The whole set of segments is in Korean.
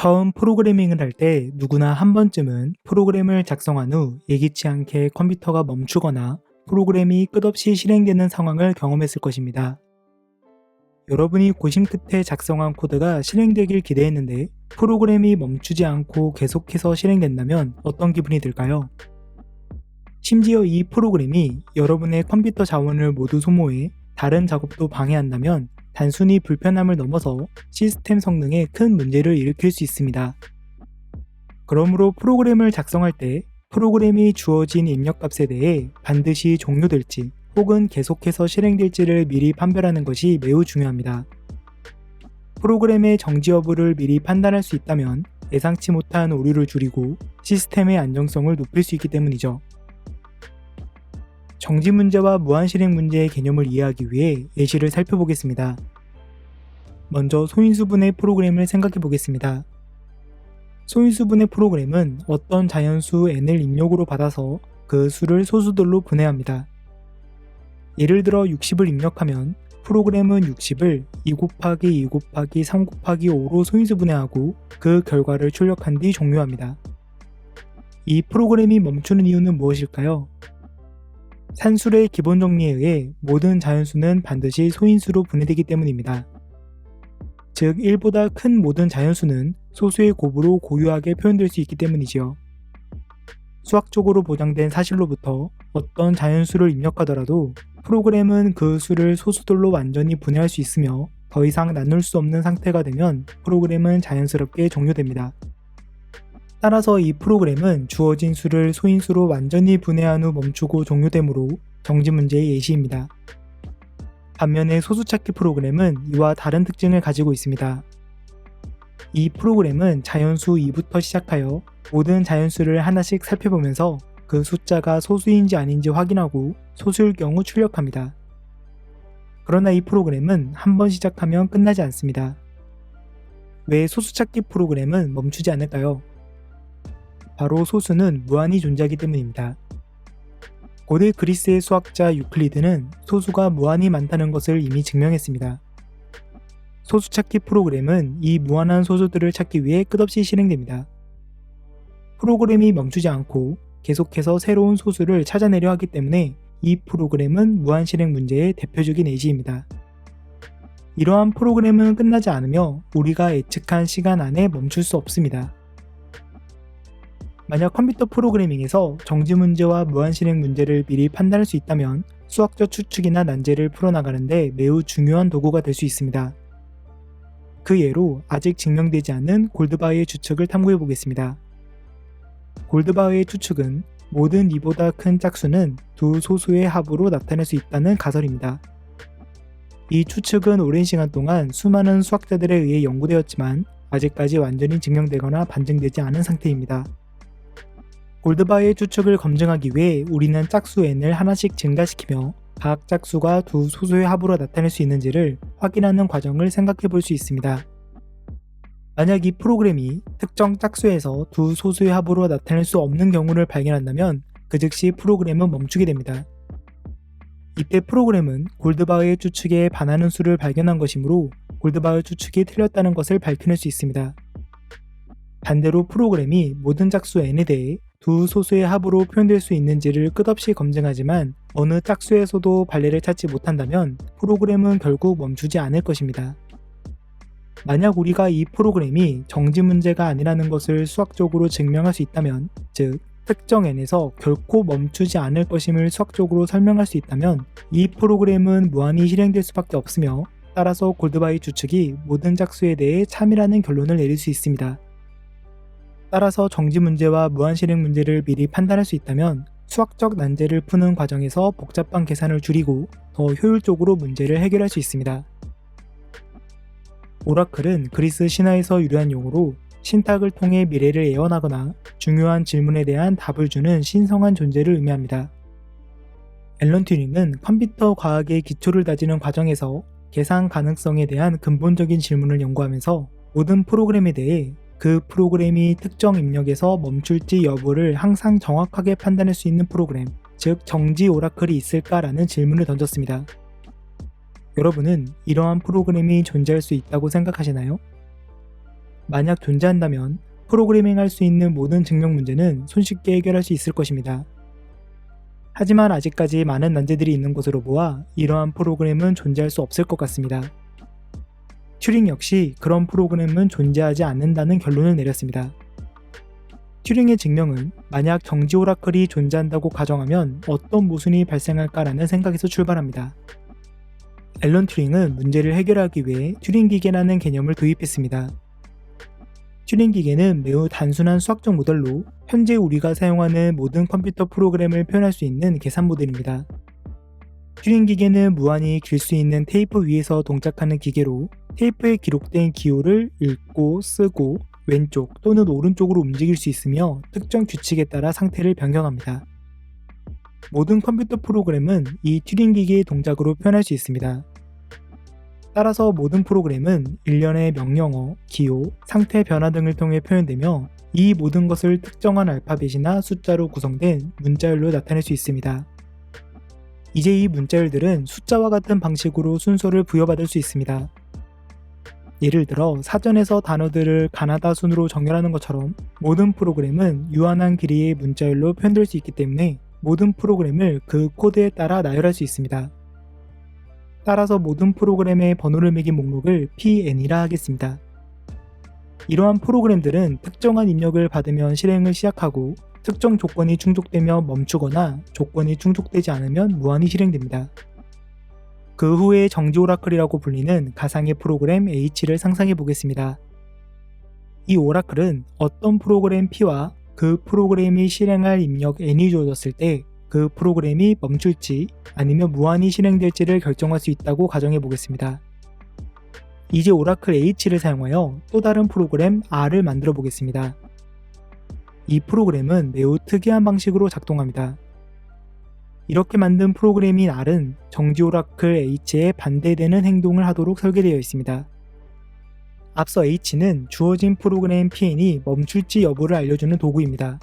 처음 프로그래밍을 할 때 누구나 한 번쯤은 프로그램을 작성한 후 예기치 않게 컴퓨터가 멈추거나 프로그램이 끝없이 실행되는 상황을 경험했을 것입니다. 여러분이 고심 끝에 작성한 코드가 실행되길 기대했는데 프로그램이 멈추지 않고 계속해서 실행된다면 어떤 기분이 들까요? 심지어 이 프로그램이 여러분의 컴퓨터 자원을 모두 소모해 다른 작업도 방해한다면 단순히 불편함을 넘어서 시스템 성능에 큰 문제를 일으킬 수 있습니다. 그러므로 프로그램을 작성할 때 프로그램이 주어진 입력값에 대해 반드시 종료될지 혹은 계속해서 실행될지를 미리 판별하는 것이 매우 중요합니다. 프로그램의 정지 여부를 미리 판단할 수 있다면 예상치 못한 오류를 줄이고 시스템의 안정성을 높일 수 있기 때문이죠. 정지 문제와 무한 실행 문제의 개념을 이해하기 위해 예시를 살펴보겠습니다. 먼저 소인수분해 프로그램을 생각해 보겠습니다. 소인수분해 프로그램은 어떤 자연수 n을 입력으로 받아서 그 수를 소수들로 분해합니다. 예를 들어 60을 입력하면 프로그램은 60을 2 곱하기 2 곱하기 3 곱하기 5로 소인수분해하고 그 결과를 출력한 뒤 종료합니다. 이 프로그램이 멈추는 이유는 무엇일까요? 산술의 기본 정리에 의해 모든 자연수는 반드시 소인수로 분해되기 때문입니다. 즉 1보다 큰 모든 자연수는 소수의 곱으로 고유하게 표현될 수 있기 때문이지요. 수학적으로 보장된 사실로부터 어떤 자연수를 입력하더라도 프로그램은 그 수를 소수들로 완전히 분해할 수 있으며 더 이상 나눌 수 없는 상태가 되면 프로그램은 자연스럽게 종료됩니다. 따라서 이 프로그램은 주어진 수를 소인수로 완전히 분해한 후 멈추고 종료되므로 정지 문제의 예시입니다. 반면에 소수찾기 프로그램은 이와 다른 특징을 가지고 있습니다. 이 프로그램은 자연수 2부터 시작하여 모든 자연수를 하나씩 살펴보면서 그 숫자가 소수인지 아닌지 확인하고 소수일 경우 출력합니다. 그러나 이 프로그램은 한 번 시작하면 끝나지 않습니다. 왜 소수찾기 프로그램은 멈추지 않을까요? 바로 소수는 무한히 존재하기 때문입니다. 고대 그리스의 수학자 유클리드는 소수가 무한히 많다는 것을 이미 증명했습니다. 소수찾기 프로그램은 이 무한한 소수들을 찾기 위해 끝없이 실행됩니다. 프로그램이 멈추지 않고 계속해서 새로운 소수를 찾아내려 하기 때문에 이 프로그램은 무한 실행 문제의 대표적인 예시입니다. 이러한 프로그램은 끝나지 않으며 우리가 예측한 시간 안에 멈출 수 없습니다. 만약 컴퓨터 프로그래밍에서 정지 문제와 무한 실행 문제를 미리 판단할 수 있다면 수학적 추측이나 난제를 풀어나가는데 매우 중요한 도구가 될 수 있습니다. 그 예로 아직 증명되지 않은 골드바흐의 추측을 탐구해 보겠습니다. 골드바흐의 추측은 모든 이보다 큰 짝수는 두 소수의 합으로 나타낼 수 있다는 가설입니다. 이 추측은 오랜 시간 동안 수많은 수학자들에 의해 연구되었지만 아직까지 완전히 증명되거나 반증되지 않은 상태입니다. 골드바흐의 추측을 검증하기 위해 우리는 짝수 n을 하나씩 증가시키며 각 짝수가 두 소수의 합으로 나타낼 수 있는지를 확인하는 과정을 생각해 볼 수 있습니다. 만약 이 프로그램이 특정 짝수에서 두 소수의 합으로 나타낼 수 없는 경우를 발견한다면 그 즉시 프로그램은 멈추게 됩니다. 이때 프로그램은 골드바흐의 추측에 반하는 수를 발견한 것이므로 골드바흐 추측이 틀렸다는 것을 밝혀낼 수 있습니다. 반대로 프로그램이 모든 짝수 n에 대해 두 소수의 합으로 표현될 수 있는지를 끝없이 검증하지만 어느 짝수에서도 발레를 찾지 못한다면 프로그램은 결국 멈추지 않을 것입니다. 만약 우리가 이 프로그램이 정지 문제가 아니라는 것을 수학적으로 증명할 수 있다면, 즉 특정 n에서 결코 멈추지 않을 것임을 수학적으로 설명할 수 있다면 이 프로그램은 무한히 실행될 수밖에 없으며 따라서 골드바흐 추측이 모든 짝수에 대해 참이라는 결론을 내릴 수 있습니다. 따라서 정지 문제와 무한 실행 문제를 미리 판단할 수 있다면 수학적 난제를 푸는 과정에서 복잡한 계산을 줄이고 더 효율적으로 문제를 해결할 수 있습니다. 오라클은 그리스 신화에서 유래한 용어로 신탁을 통해 미래를 예언하거나 중요한 질문에 대한 답을 주는 신성한 존재를 의미합니다. 앨런 튜링은 컴퓨터 과학의 기초를 다지는 과정에서 계산 가능성에 대한 근본적인 질문을 연구하면서 모든 프로그램에 대해 그 프로그램이 특정 입력에서 멈출지 여부를 항상 정확하게 판단할 수 있는 프로그램, 즉 정지 오라클이 있을까라는 질문을 던졌습니다. 여러분은 이러한 프로그램이 존재할 수 있다고 생각하시나요? 만약 존재한다면 프로그래밍할 수 있는 모든 증명 문제는 손쉽게 해결할 수 있을 것입니다. 하지만 아직까지 많은 난제들이 있는 것으로 보아 이러한 프로그램은 존재할 수 없을 것 같습니다. 튜링 역시 그런 프로그램은 존재하지 않는다는 결론을 내렸습니다. 튜링의 증명은 만약 정지 오라클이 존재한다고 가정하면 어떤 모순이 발생할까라는 생각에서 출발합니다. 앨런 튜링은 문제를 해결하기 위해 튜링 기계라는 개념을 도입했습니다. 튜링 기계는 매우 단순한 수학적 모델로 현재 우리가 사용하는 모든 컴퓨터 프로그램을 표현할 수 있는 계산 모델입니다. 튜링 기계는 무한히 길 수 있는 테이프 위에서 동작하는 기계로 테이프에 기록된 기호를 읽고 쓰고 왼쪽 또는 오른쪽으로 움직일 수 있으며 특정 규칙에 따라 상태를 변경합니다. 모든 컴퓨터 프로그램은 이 튜링 기계의 동작으로 표현할 수 있습니다. 따라서 모든 프로그램은 일련의 명령어, 기호, 상태 변화 등을 통해 표현되며 이 모든 것을 특정한 알파벳이나 숫자로 구성된 문자열로 나타낼 수 있습니다. 이제 이 문자열들은 숫자와 같은 방식으로 순서를 부여받을 수 있습니다. 예를 들어 사전에서 단어들을 가나다 순으로 정렬하는 것처럼 모든 프로그램은 유한한 길이의 문자열로 표현될 수 있기 때문에 모든 프로그램을 그 코드에 따라 나열할 수 있습니다. 따라서 모든 프로그램의 번호를 매긴 목록을 PN이라 하겠습니다. 이러한 프로그램들은 특정한 입력을 받으면 실행을 시작하고 특정 조건이 충족되며 멈추거나 조건이 충족되지 않으면 무한히 실행됩니다. 그 후에 정지 오라클이라고 불리는 가상의 프로그램 H를 상상해 보겠습니다. 이 오라클은 어떤 프로그램 P와 그 프로그램이 실행할 입력 N이 주어졌을 때 그 프로그램이 멈출지 아니면 무한히 실행될지를 결정할 수 있다고 가정해 보겠습니다. 이제 오라클 H를 사용하여 또 다른 프로그램 R을 만들어 보겠습니다. 이 프로그램은 매우 특이한 방식으로 작동합니다. 이렇게 만든 프로그램인 R은 정지 오라클 H에 반대되는 행동을 하도록 설계되어 있습니다. 앞서 H는 주어진 프로그램 Pn이 멈출지 여부를 알려주는 도구입니다.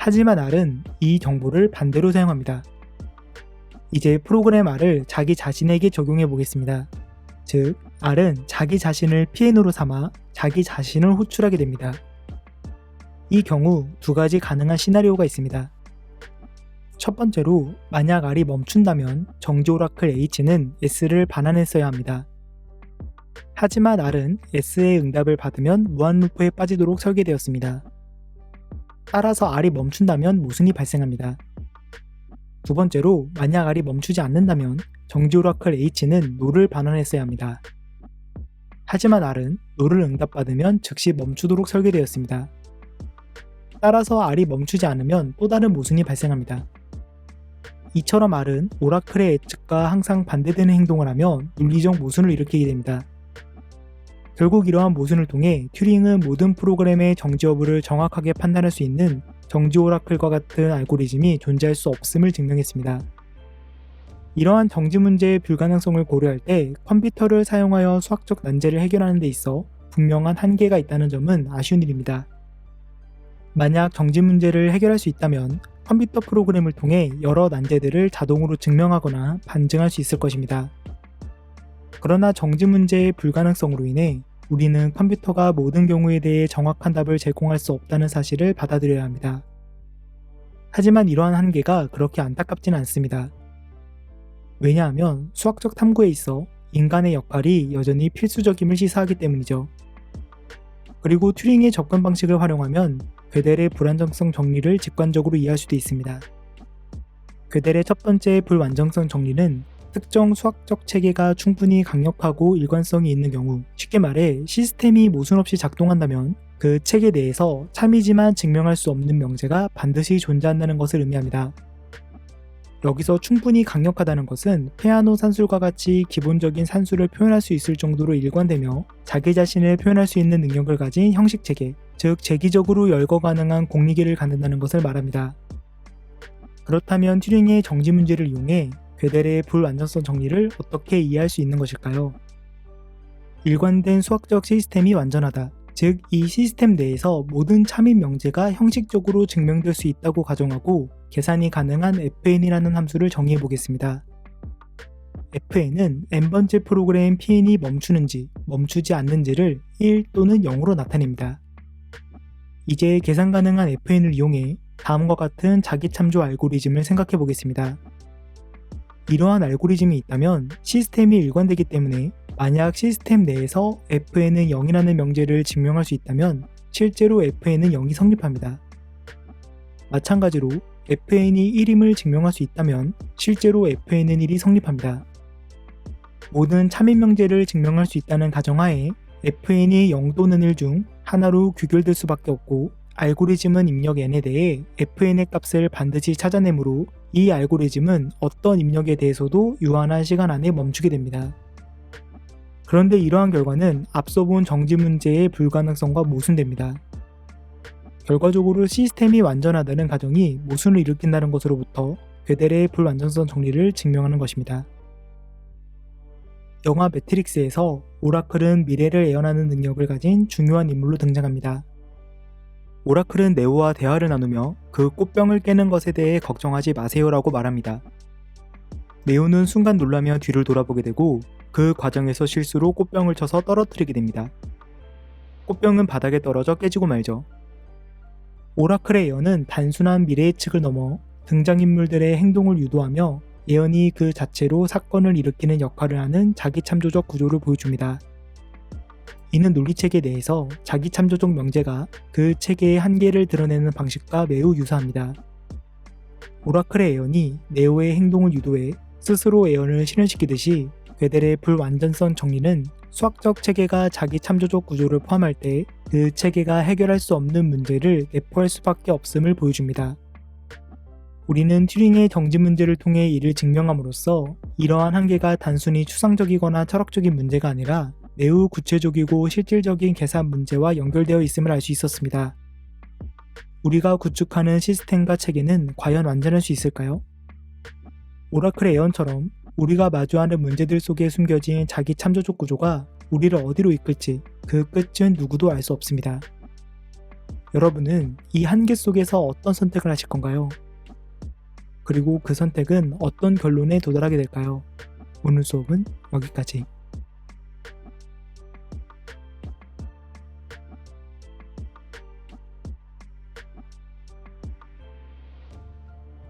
하지만 R은 이 정보를 반대로 사용합니다. 이제 프로그램 R을 자기 자신에게 적용해 보겠습니다. 즉, R은 자기 자신을 Pn으로 삼아 자기 자신을 호출하게 됩니다. 이 경우 두 가지 가능한 시나리오가 있습니다. 첫 번째로 만약 R이 멈춘다면 정지 오라클 H는 S를 반환했어야 합니다. 하지만 R은 S의 응답을 받으면 무한루프에 빠지도록 설계되었습니다. 따라서 R이 멈춘다면 모순이 발생합니다. 두 번째로 만약 R이 멈추지 않는다면 정지 오라클 H는 NO를 반환했어야 합니다. 하지만 R은 NO를 응답받으면 즉시 멈추도록 설계되었습니다. 따라서 R이 멈추지 않으면 또 다른 모순이 발생합니다. 이처럼 R은 오라클의 예측과 항상 반대되는 행동을 하며 논리적 모순을 일으키게 됩니다. 결국 이러한 모순을 통해 튜링은 모든 프로그램의 정지 여부를 정확하게 판단할 수 있는 정지 오라클과 같은 알고리즘이 존재할 수 없음을 증명했습니다. 이러한 정지 문제의 불가능성을 고려할 때 컴퓨터를 사용하여 수학적 난제를 해결하는 데 있어 분명한 한계가 있다는 점은 아쉬운 일입니다. 만약 정지 문제를 해결할 수 있다면 컴퓨터 프로그램을 통해 여러 난제들을 자동으로 증명하거나 반증할 수 있을 것입니다. 그러나 정지 문제의 불가능성으로 인해 우리는 컴퓨터가 모든 경우에 대해 정확한 답을 제공할 수 없다는 사실을 받아들여야 합니다. 하지만 이러한 한계가 그렇게 안타깝지는 않습니다. 왜냐하면 수학적 탐구에 있어 인간의 역할이 여전히 필수적임을 시사하기 때문이죠. 그리고 튜링의 접근 방식을 활용하면 gödel의 불안정성 정리를 직관적으로 이해할 수도 있습니다. gödel의 첫 번째 불완전성 정리는 특정 수학적 체계가 충분히 강력하고 일관성이 있는 경우, 쉽게 말해 시스템이 모순 없이 작동한다면 그 체계 내에서 참이지만 증명할 수 없는 명제가 반드시 존재한다는 것을 의미합니다. 여기서 충분히 강력하다는 것은 피아노 산술과 같이 기본적인 산술을 표현할 수 있을 정도로 일관되며 자기 자신을 표현할 수 있는 능력을 가진 형식 체계, 즉 재기적으로 열거 가능한 공리계를 갖는다는 것을 말합니다. 그렇다면 튜링의 정지 문제를 이용해 gödel의 불완전성 정리를 어떻게 이해할 수 있는 것일까요? 일관된 수학적 시스템이 완전하다. 즉, 이 시스템 내에서 모든 참인 명제가 형식적으로 증명될 수 있다고 가정하고 계산이 가능한 FN이라는 함수를 정의해 보겠습니다. fn은 n번째 프로그램 pn이 멈추는지 멈추지 않는지를 1 또는 0으로 나타냅니다. 이제 계산 가능한 fn을 이용해 다음과 같은 자기 참조 알고리즘을 생각해 보겠습니다. 이러한 알고리즘이 있다면 시스템이 일관되기 때문에 만약 시스템 내에서 fn은 0이라는 명제를 증명할 수 있다면 실제로 fn은 0이 성립합니다. 마찬가지로 fn이 1임을 증명할 수 있다면 실제로 fn은 1이 성립합니다. 모든 참인 명제를 증명할 수 있다는 가정하에 fn이 0 또는 1 중 하나로 귀결될 수밖에 없고 알고리즘은 입력 n에 대해 fn의 값을 반드시 찾아내므로 이 알고리즘은 어떤 입력에 대해서도 유한한 시간 안에 멈추게 됩니다. 그런데 이러한 결과는 앞서 본 정지 문제의 불가능성과 모순됩니다. 결과적으로 시스템이 완전하다는 가정이 모순을 일으킨다는 것으로부터 괴델의 불완전성 정리를 증명하는 것입니다. 영화 매트릭스에서 오라클은 미래를 예언하는 능력을 가진 중요한 인물로 등장합니다. 오라클은 네오와 대화를 나누며 그 꽃병을 깨는 것에 대해 걱정하지 마세요라고 말합니다. 네오는 순간 놀라며 뒤를 돌아보게 되고 그 과정에서 실수로 꽃병을 쳐서 떨어뜨리게 됩니다. 꽃병은 바닥에 떨어져 깨지고 말죠. 오라클의 예언은 단순한 미래 예측을 넘어 등장인물들의 행동을 유도하며 예언이 그 자체로 사건을 일으키는 역할을 하는 자기참조적 구조를 보여줍니다. 이는 논리체계 내에서 자기참조적 명제가 그 체계의 한계를 드러내는 방식과 매우 유사합니다. 오라클의 예언이 네오의 행동을 유도해 스스로 예언을 실현시키듯이 괴델의 불완전성 정리는 수학적 체계가 자기참조적 구조를 포함할 때 그 체계가 해결할 수 없는 문제를 내포할 수밖에 없음을 보여줍니다. 우리는 튜링의 정지 문제를 통해 이를 증명함으로써 이러한 한계가 단순히 추상적이거나 철학적인 문제가 아니라 매우 구체적이고 실질적인 계산 문제와 연결되어 있음을 알 수 있었습니다. 우리가 구축하는 시스템과 체계는 과연 완전할 수 있을까요? 오라클의 예언처럼 우리가 마주하는 문제들 속에 숨겨진 자기 참조적 구조가 우리를 어디로 이끌지 그 끝은 누구도 알 수 없습니다. 여러분은 이 한계 속에서 어떤 선택을 하실 건가요? 그리고 그 선택은 어떤 결론에 도달하게 될까요? 오늘 수업은 여기까지.